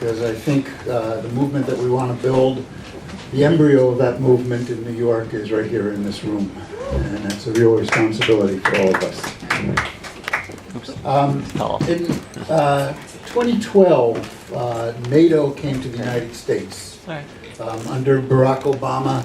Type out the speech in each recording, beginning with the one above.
because I think the movement that we want to build, the embryo of that movement in New York is right here in this room, and that's a real responsibility for all of us. In 2012, NATO came to the United States. Under Barack Obama,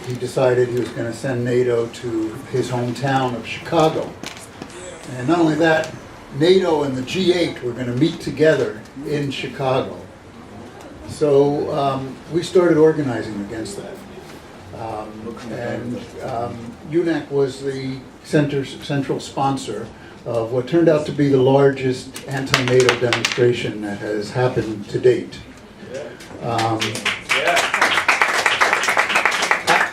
he decided he was going to send NATO to his hometown of Chicago. And not only that, NATO and the G8 were going to meet together in Chicago. So we started organizing against that. UNAC was the central sponsor of what turned out to be the largest anti-NATO demonstration that has happened to date.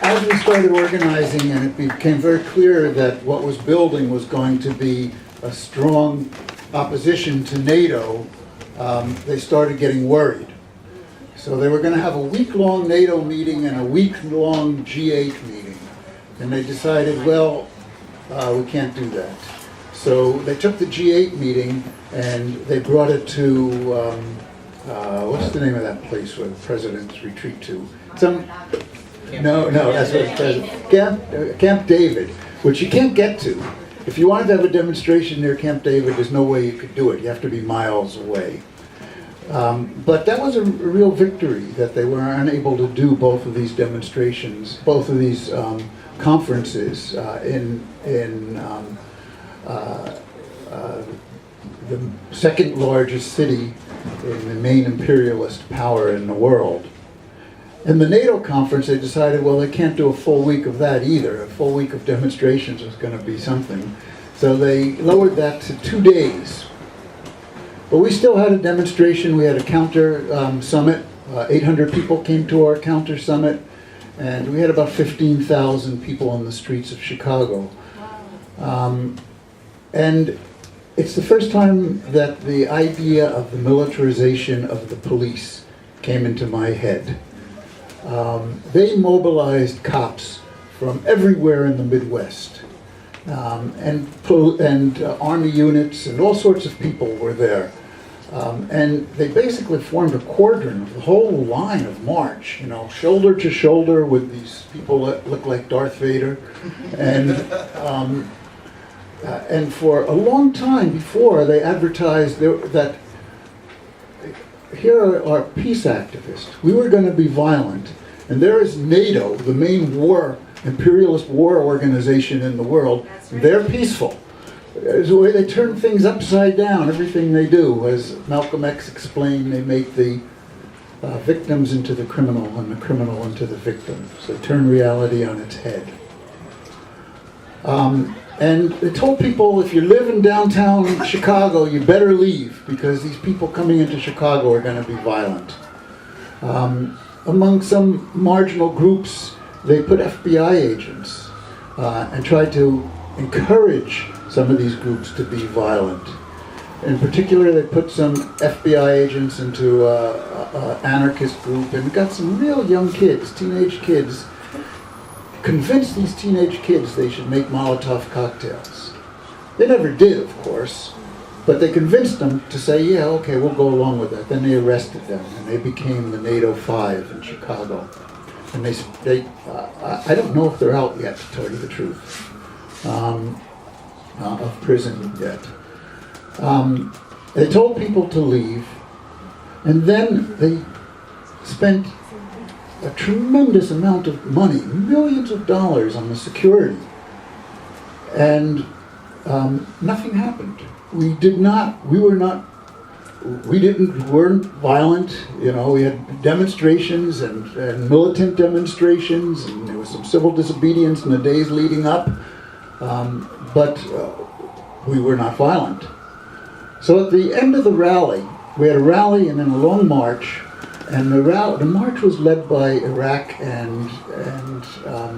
As we started organizing, and it became very clear that what was building was going to be a strong opposition to NATO, they started getting worried. So they were going to have a week-long NATO meeting and a week-long G8 meeting. And they decided, well, we can't do that. So they took the G8 meeting and they brought it to, what's the name of that place where the presidents retreat to? No, that's what it's president. Camp David, which you can't get to. If you wanted to have a demonstration near Camp David, there's no way you could do it. You have to be miles away. But that was a real victory, that they were unable to do both of these demonstrations, both of these conferences in the second largest city in the main imperialist power in the world. In the NATO conference, they decided, well, they can't do a full week of that either. A full week of demonstrations was going to be something. So they lowered that to 2 days. But we still had a demonstration. We had a counter summit. 800 people came to our counter summit. And we had about 15,000 people on the streets of Chicago. And it's the first time that the idea of the militarization of the police came into my head. They mobilized cops from everywhere in the Midwest, and Army units and all sorts of people were there. And they basically formed a cordon of the whole line of march, you know, shoulder to shoulder with these people that look like Darth Vader. And for a long time before, they advertised that here are peace activists. We were going to be violent. And there is NATO, the main imperialist war organization in the world. They're peaceful. It's the way they turn things upside down, everything they do. As Malcolm X explained, they make the victims into the criminal and the criminal into the victim. So they turn reality on its head. And they told people, if you live in downtown Chicago, you better leave, because these people coming into Chicago are going to be violent. Among some marginal groups, they put FBI agents and tried to encourage some of these groups to be violent. In particular, they put some FBI agents into an anarchist group and got some real young kids, teenage kids, convinced these teenage kids they should make Molotov cocktails. They never did, of course, but they convinced them to say, yeah, okay, we'll go along with that. Then they arrested them, and they became the NATO 5 in Chicago. And I don't know if they're out yet, to tell you the truth, of prison yet. They told people to leave, and then they spent a tremendous amount of money, millions of dollars, on the security. And nothing happened. We weren't violent. You know, we had demonstrations and militant demonstrations, and there was some civil disobedience in the days leading up, but we were not violent. So at the end of the rally, we had a rally and then a long march. And the march was led by Iraq and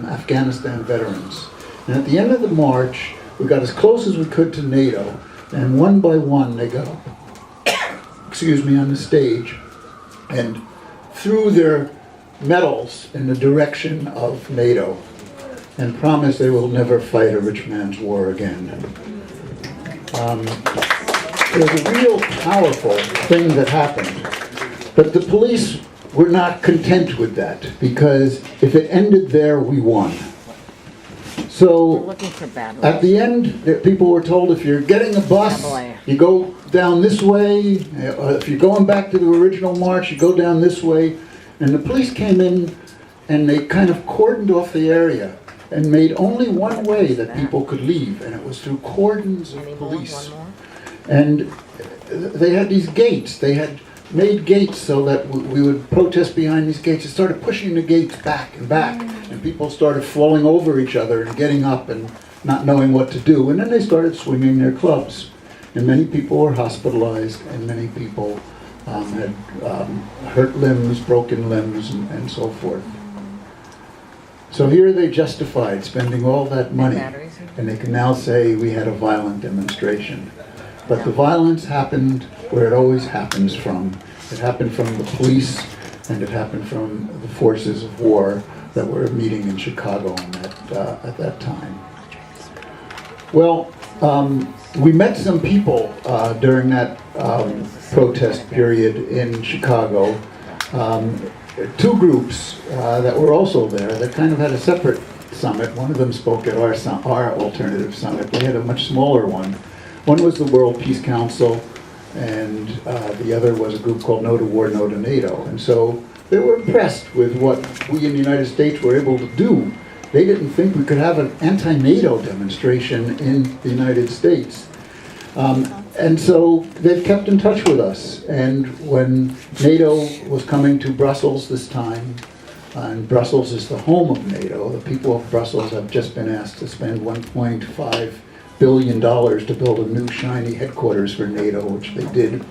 Afghanistan veterans. And at the end of the march, we got as close as we could to NATO, and one by one they got up, on the stage, and threw their medals in the direction of NATO, and promised they will never fight a rich man's war again. was a real powerful thing that happened. But the police were not content with that, because if it ended there, we won. So at the end, people were told, if you're getting a bus, you go down this way. If you're going back to the original march, you go down this way. And the police came in and they kind of cordoned off the area and made only one way that people could leave, and it was through cordons of police. And they had these gates. They had made gates so that we would protest behind these gates. It started pushing the gates back and back, and people started falling over each other and getting up and not knowing what to do. And then they started swinging their clubs. And many people were hospitalized, and many people had hurt limbs, broken limbs, and so forth. So here they justified spending all that money, and they can now say we had a violent demonstration. But the violence happened where it always happens from. It happened from the police, and it happened from the forces of war that were meeting in Chicago at that time. Well, we met some people during that protest period in Chicago. Two groups that were also there that kind of had a separate summit. One of them spoke at our alternative summit. They had a much smaller one. One was the World Peace Council, and the other was a group called No to War, No to NATO. And so they were impressed with what we in the United States were able to do. They didn't think we could have an anti-NATO demonstration in the United States. And so they've kept in touch with us. And when NATO was coming to Brussels this time, and Brussels is the home of NATO, the people of Brussels have just been asked to spend $1.5 billion to build a new shiny headquarters for NATO, which they did.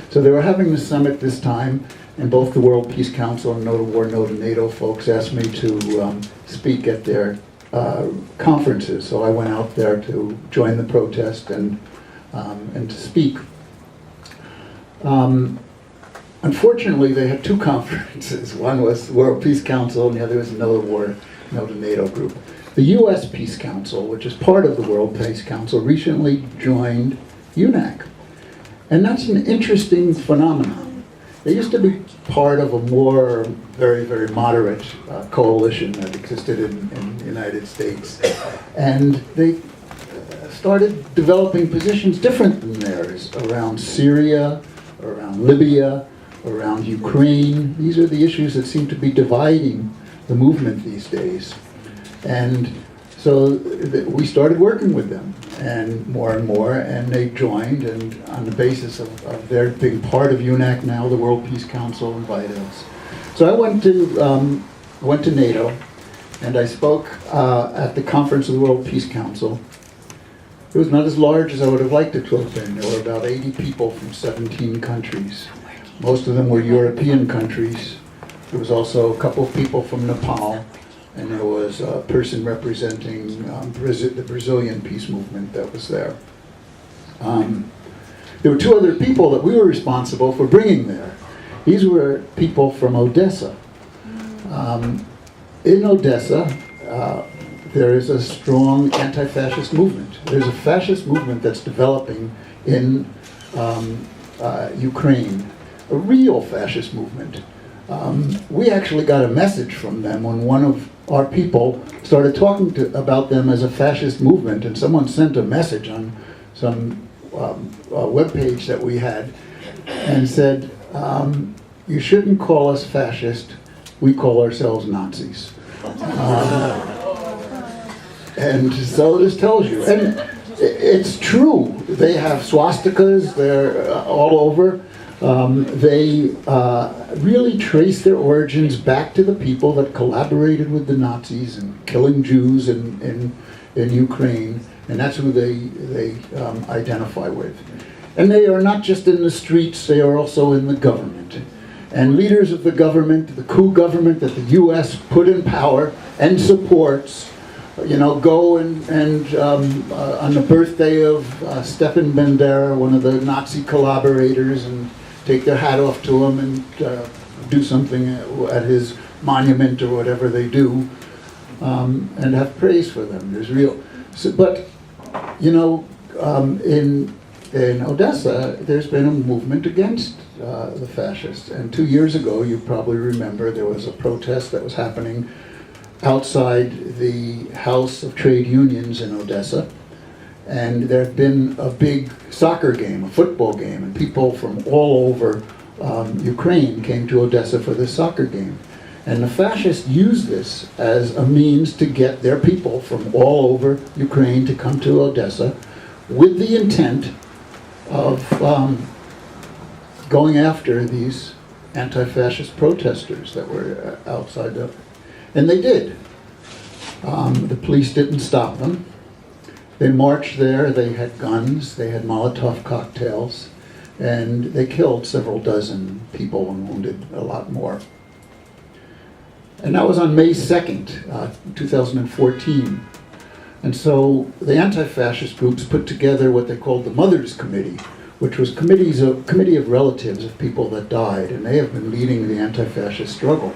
So they were having the summit this time, and both the World Peace Council and No to War, No to NATO folks asked me to speak at their conferences. So I went out there to join the protest and to speak. Unfortunately, they had two conferences. One was the World Peace Council, and the other was No to War, No to NATO group. The U.S. Peace Council, which is part of the World Peace Council, recently joined UNAC. And that's an interesting phenomenon. They used to be part of a more very, very moderate coalition that existed in the United States. And they started developing positions different than theirs around Syria, around Libya, around Ukraine. These are the issues that seem to be dividing the movement these days. And so we started working with them, and more, and they joined, and on the basis of their being part of UNAC now, the World Peace Council invited us. So I went to NATO, and I spoke at the conference of the World Peace Council. It was not as large as I would have liked it to have been. There were about 80 people from 17 countries. Most of them were European countries. There was also a couple of people from Nepal, and there was a person representing the Brazilian peace movement that was there. There were two other people that we were responsible for bringing there. These were people from Odessa. In Odessa, there is a strong anti-fascist movement. There's a fascist movement that's developing in Ukraine, a real fascist movement. We actually got a message from them when one of our people started talking about them as a fascist movement, and someone sent a message on some web page that we had and said, you shouldn't call us fascist, we call ourselves Nazis. And so this tells you, and it's true, they have swastikas, they're all over. They really trace their origins back to the people that collaborated with the Nazis and killing Jews in Ukraine, and that's who they identify with. And they are not just in the streets, they are also in the government. And leaders of the government, the coup government that the U.S. put in power and supports, go and on the birthday of Stepan Bandera, one of the Nazi collaborators, and take their hat off to him and do something at his monument or whatever they do, and have praise for them. There's real, but in in Odessa, there's been a movement against the fascists. And 2 years ago, you probably remember, there was a protest that was happening outside the House of Trade Unions in Odessa. And there had been a big soccer game, a football game, and people from all over Ukraine came to Odessa for this soccer game. And the fascists used this as a means to get their people from all over Ukraine to come to Odessa with the intent of going after these anti-fascist protesters that were outside of, and they did. The police didn't stop them. They marched there, they had guns, they had Molotov cocktails, and they killed several dozen people and wounded a lot more. And that was on May 2nd, 2014. And so the anti-fascist groups put together what they called the Mothers Committee, which was committee of relatives of people that died, and they have been leading the anti-fascist struggle.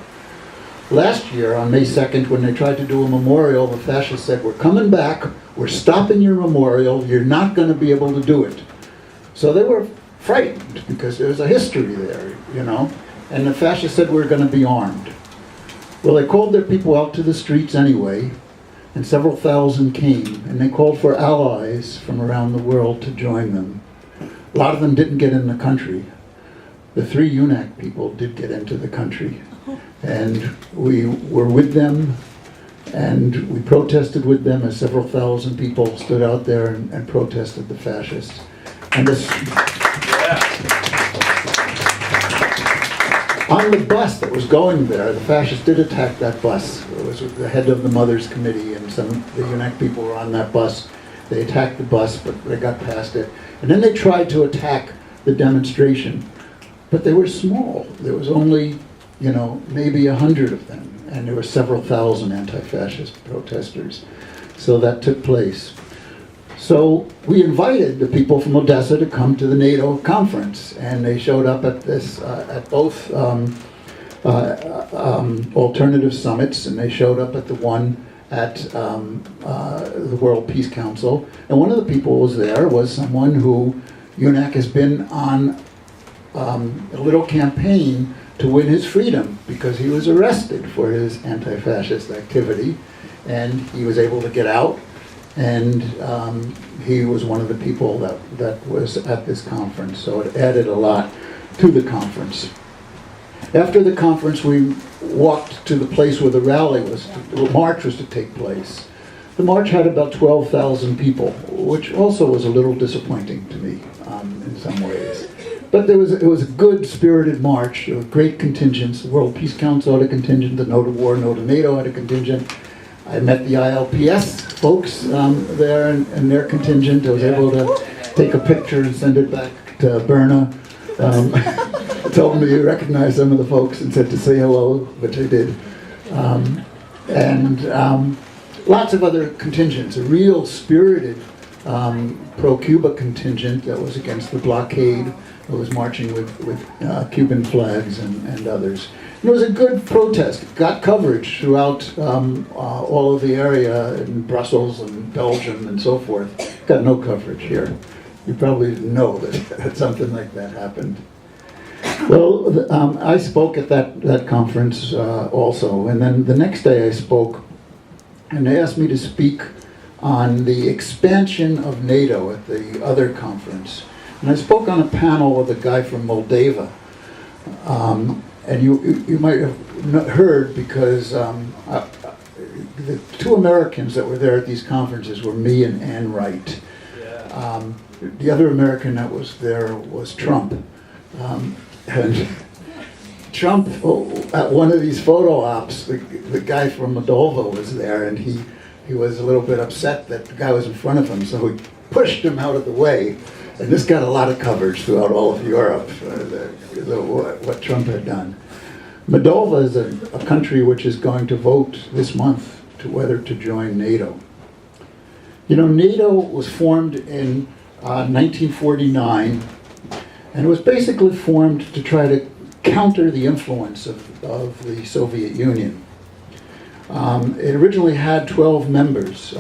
Last year, on May 2nd, when they tried to do a memorial, the fascists said, "We're coming back, we're stopping your memorial, you're not going to be able to do it." So they were frightened because there was a history there, you know, and the fascists said we're going to be armed. Well, they called their people out to the streets anyway, and several thousand came, and they called for allies from around the world to join them. A lot of them didn't get in the country. The 3 UNAC people did get into the country, and we were with them, and we protested with them as several thousand people stood out there and protested the fascists. And this, on the bus that was going there, the fascists did attack that bus. It was the head of the Mothers Committee, and some of the UNAC people were on that bus. They attacked the bus, but they got past it. And then they tried to attack the demonstration, but they were small. There was only, you know, maybe 100 of them, and there were several thousand anti-fascist protesters. So that took place. So we invited the people from Odessa to come to the NATO conference, and they showed up at this, at both alternative summits, and they showed up at the one at the World Peace Council. And one of the people who was there was someone who UNAC has been on a little campaign to win his freedom, because he was arrested for his anti-fascist activity, and he was able to get out, and he was one of the people that was at this conference, so it added a lot to the conference. After the conference, we walked to the place where the rally was, the march was to take place. The march had about 12,000 people, which also was a little disappointing to me in some ways. But it was a good, spirited march, great contingents. The World Peace Council had a contingent, the No to War, No to NATO had a contingent. I met the ILPS folks there and their contingent. I was able to take a picture and send it back to Berna. I told them to recognize some of the folks and said to say hello, which I did. And lots of other contingents, a real spirited pro-Cuba contingent that was against the blockade, that was marching with Cuban flags and others. And it was a good protest. It got coverage throughout all of the area in Brussels and Belgium and so forth. It got no coverage here. You probably didn't know that something like that happened. Well, I spoke at that conference also, and then the next day I spoke, and they asked me to speak on the expansion of NATO at the other conference. And I spoke on a panel with a guy from Moldova. And you might have heard, because the 2 Americans that were there at these conferences were me and Ann Wright. The other American that was there was Trump. And Trump, at one of these photo ops, the guy from Moldova was there, and he was a little bit upset that the guy was in front of him, so he pushed him out of the way. And this got a lot of coverage throughout all of Europe, what Trump had done. Moldova is a country which is going to vote this month to whether to join NATO. You know, NATO was formed in 1949, and it was basically formed to try to counter the influence of the Soviet Union. It originally had 12 members.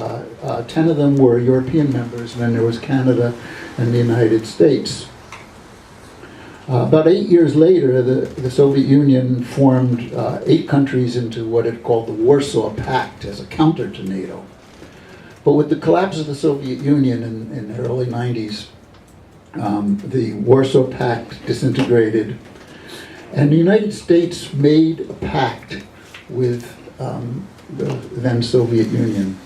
10 of them were European members, and then there was Canada and the United States. About 8 years later, the Soviet Union formed 8 countries into what it called the Warsaw Pact as a counter to NATO. But with the collapse of the Soviet Union in the early 90s, the Warsaw Pact disintegrated, and the United States made a pact with the then Soviet Union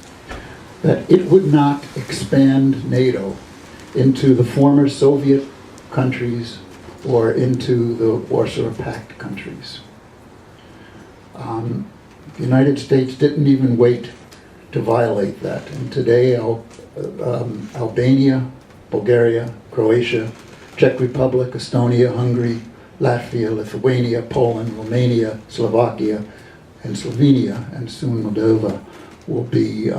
that it would not expand NATO into the former Soviet countries or into the Warsaw Pact countries. The United States didn't even wait to violate that. And today, Albania, Bulgaria, Croatia, Czech Republic, Estonia, Hungary, Latvia, Lithuania, Poland, Romania, Slovakia, and Slovenia, and soon Moldova will be,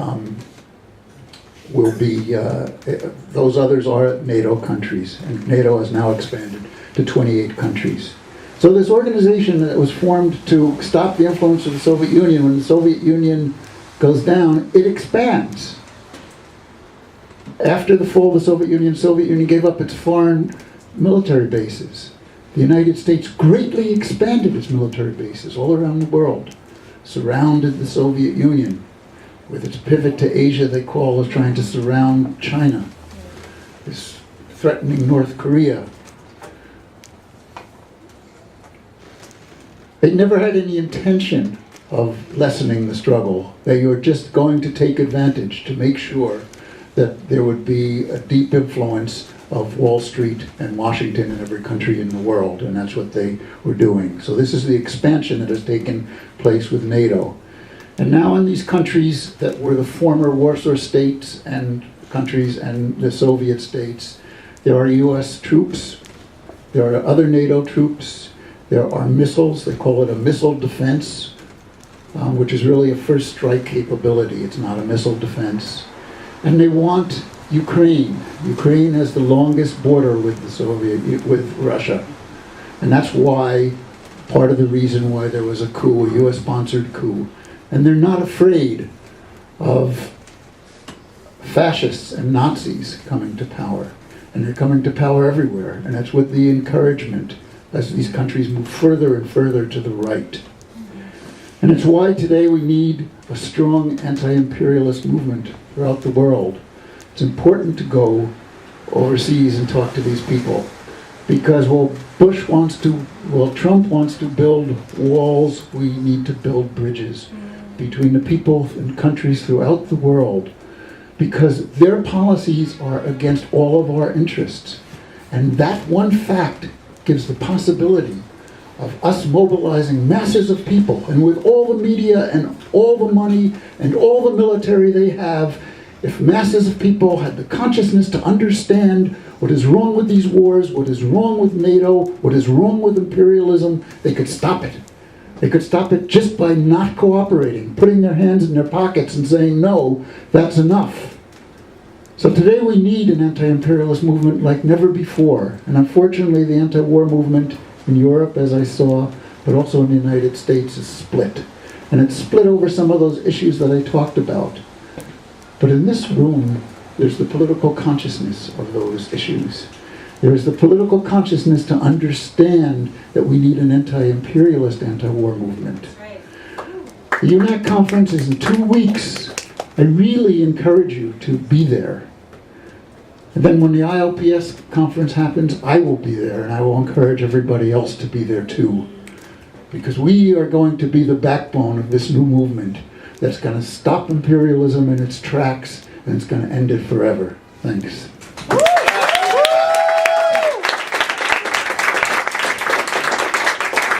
those others are NATO countries, and NATO has now expanded to 28 countries. So this organization that was formed to stop the influence of the Soviet Union, when the Soviet Union goes down, it expands. After the fall of the Soviet Union gave up its foreign military bases. The United States greatly expanded its military bases all around the world, surrounded the Soviet Union. With its pivot to Asia, they call us trying to surround China, is threatening North Korea. They never had any intention of lessening the struggle. They were just going to take advantage to make sure that there would be a deep influence of Wall Street and Washington in every country in the world, and that's what they were doing. So this is the expansion that has taken place with NATO. And now in these countries that were the former Warsaw states and countries and the Soviet states, there are US troops, there are other NATO troops, there are missiles, they call it a missile defense, which is really a first strike capability. It's not a missile defense. And they want Ukraine. Ukraine has the longest border with with Russia. And that's why, part of the reason why there was a coup, a US-sponsored coup. And they're not afraid of fascists and Nazis coming to power. And they're coming to power everywhere. And that's with the encouragement as these countries move further and further to the right. And it's why today we need a strong anti-imperialist movement throughout the world. It's important to go overseas and talk to these people. Because while Trump wants to build walls, we need to build bridges between the people and countries throughout the world. Because their policies are against all of our interests. And that one fact gives the possibility of us mobilizing masses of people, and with all the media and all the money and all the military they have, if masses of people had the consciousness to understand what is wrong with these wars, what is wrong with NATO, what is wrong with imperialism, they could stop it. They could stop it just by not cooperating, putting their hands in their pockets and saying, no, that's enough. So today we need an anti-imperialist movement like never before. And unfortunately, the anti-war movement in Europe, as I saw, but also in the United States, is split. And it's split over some of those issues that I talked about. But in this room, there's the political consciousness of those issues. There is the political consciousness to understand that we need an anti-imperialist, anti-war movement. The UNAC conference is in 2 weeks. I really encourage you to be there. And then when the ILPS conference happens, I will be there, and I will encourage everybody else to be there too. Because we are going to be the backbone of this new movement that's going to stop imperialism in its tracks, and it's going to end it forever. Thanks.